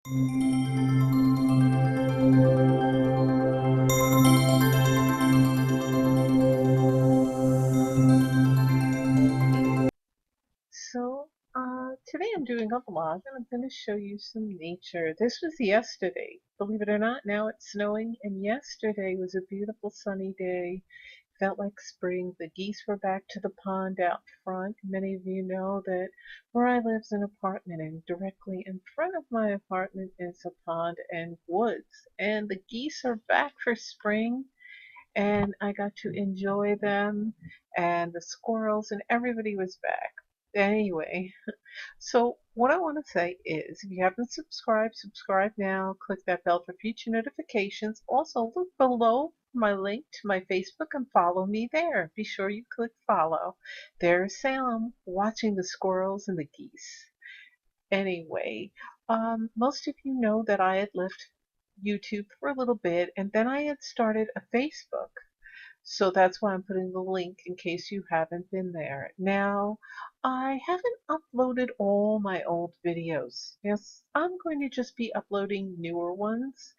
Today I'm doing a vlog and I'm going to show you some nature. This was yesterday. Believe it or not, now it's snowing, and yesterday was a beautiful sunny day. Felt like spring. The geese were back to the pond out front. Many of you know that where I live is an apartment, and directly in front of my apartment is a pond and woods. And the geese are back for spring, and I got to enjoy them, and the squirrels, and everybody was back. Anyway, so what I want to say is, if you haven't subscribed, subscribe now. Click that bell for future notifications. Also, look below my link to my Facebook and follow me there. Be sure you click follow. There's Sam watching the squirrels and the geese. Anyway, most of you know that I had left YouTube for a little bit, and then I had started a Facebook. So that's why I'm putting the link in case you haven't been there. Now, I haven't uploaded all my old videos. Yes, I'm going to just be uploading newer ones.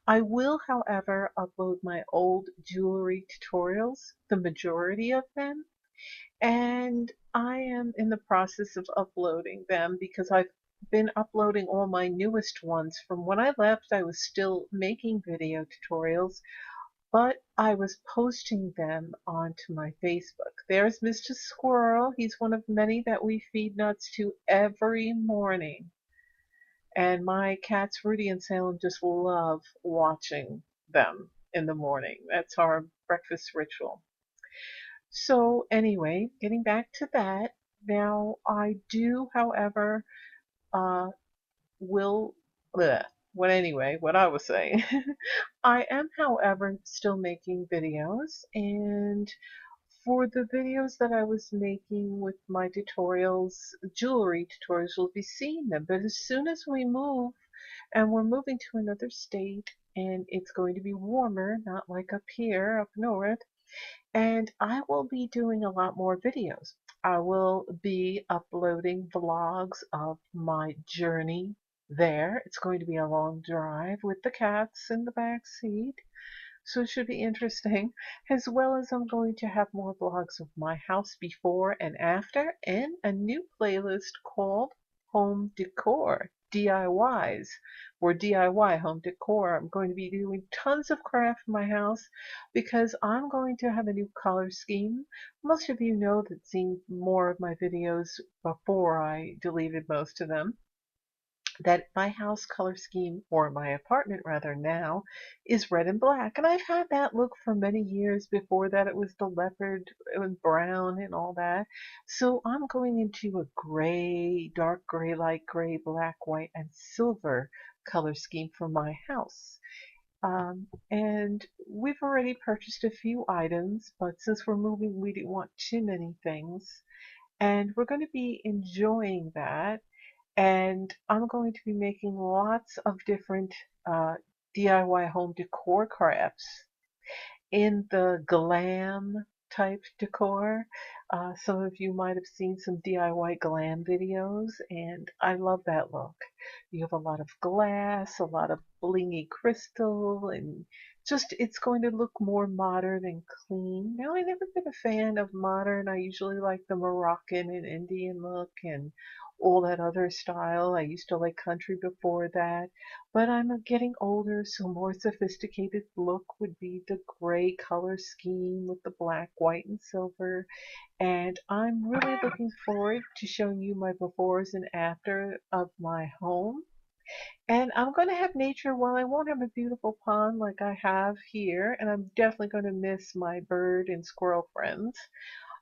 I will, however, upload my old jewelry tutorials, the majority of them, and I am in the process of uploading them because I've been uploading all my newest ones. From when I left, I was still making video tutorials, but I was posting them onto my Facebook. There's Mr. Squirrel. He's one of many that we feed nuts to every morning. And my cats, Rudy and Salem, just love watching them in the morning. That's our breakfast ritual. So, anyway, getting back to that. Now, I do, however, uh, will. Bleh, what I was saying. I am, however, still making videos, and for the videos that I was making with my tutorials, jewelry tutorials, you'll be seeing them. But as soon as we move, and we're moving to another state, and it's going to be warmer, not like up here, up north, and I will be doing a lot more videos. I will be uploading vlogs of my journey there. It's going to be a long drive with the cats in the back seat, so it should be interesting. As well as I'm going to have more vlogs of my house before and after, and a new playlist called Home Decor DIYs, or DIY Home Decor. I'm going to be doing tons of craft in my house because I'm going to have a new color scheme. Most of you know that seen more of my videos before I deleted most of them, that my house color scheme, or my apartment rather now, is red and black. And I've had that look for many years. Before that, it was the leopard and brown and all that. So I'm going into a gray, dark gray, light gray, black, white, and silver color scheme for my house. And we've already purchased a few items, but since we're moving, we didn't want too many things. And we're going to be enjoying that, and I'm going to be making lots of different uh, DIY home decor crafts in the glam type decor. Some of you might have seen some DIY glam videos, and I love that look. You have a lot of glass, a lot of blingy crystal, and just it's going to look more modern and clean. Now, I've never been a fan of modern. I usually like the Moroccan and Indian look and all that other style. I used to like country before that. But I'm getting older, so more sophisticated look would be the gray color scheme with the black, white, and silver. And I'm really looking forward to showing you my befores and after of my home. And I'm going to have nature. While I won't have a beautiful pond like I have here, and I'm definitely going to miss my bird and squirrel friends,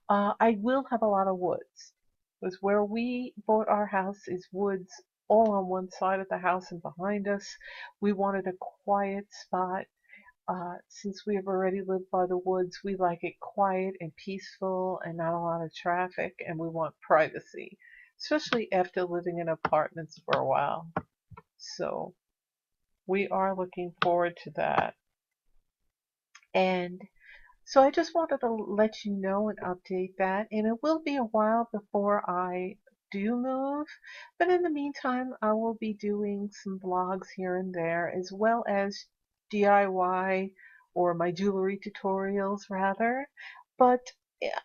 I will have a lot of woods. Because where we bought our house is woods all on one side of the house and behind us. We wanted a quiet spot. Since we have already lived by the woods, we like it quiet and peaceful and not a lot of traffic, and we want privacy, especially after living in apartments for a while. So we are looking forward to that. And so I just wanted to let you know and update that. And it will be a while before I do move. But in the meantime, I will be doing some vlogs here and there, as well as DIY, or my jewelry tutorials rather. But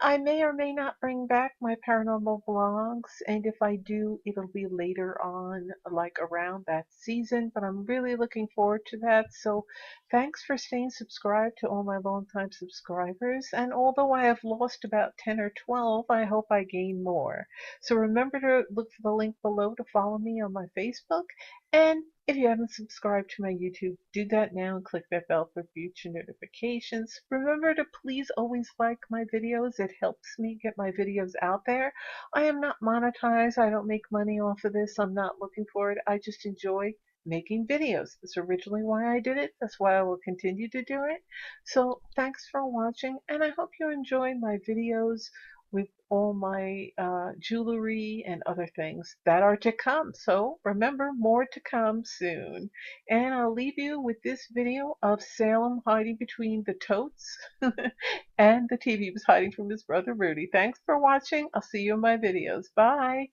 I may or may not bring back my paranormal vlogs, and if I do, it'll be later on, like around that season. But I'm really looking forward to that. So thanks for staying subscribed to all my longtime subscribers. And although I have lost about 10 or 12, I hope I gain more. So remember to look for the link below to follow me on my Facebook. And if you haven't subscribed to my YouTube, do that now and click that bell for future notifications. Remember to please always like my videos. It helps me get my videos out there. I am not monetized. I don't make money off of this. I'm not looking for it. I just enjoy making videos. That's originally why I did it. That's why I will continue to do it. So thanks for watching, and I hope you enjoy my videos with all my jewelry and other things that are to come. So remember, more to come soon. And I'll leave you with this video of Salem hiding between the totes and the TV was hiding from his brother Rudy. Thanks for watching. I'll see you in my videos. Bye.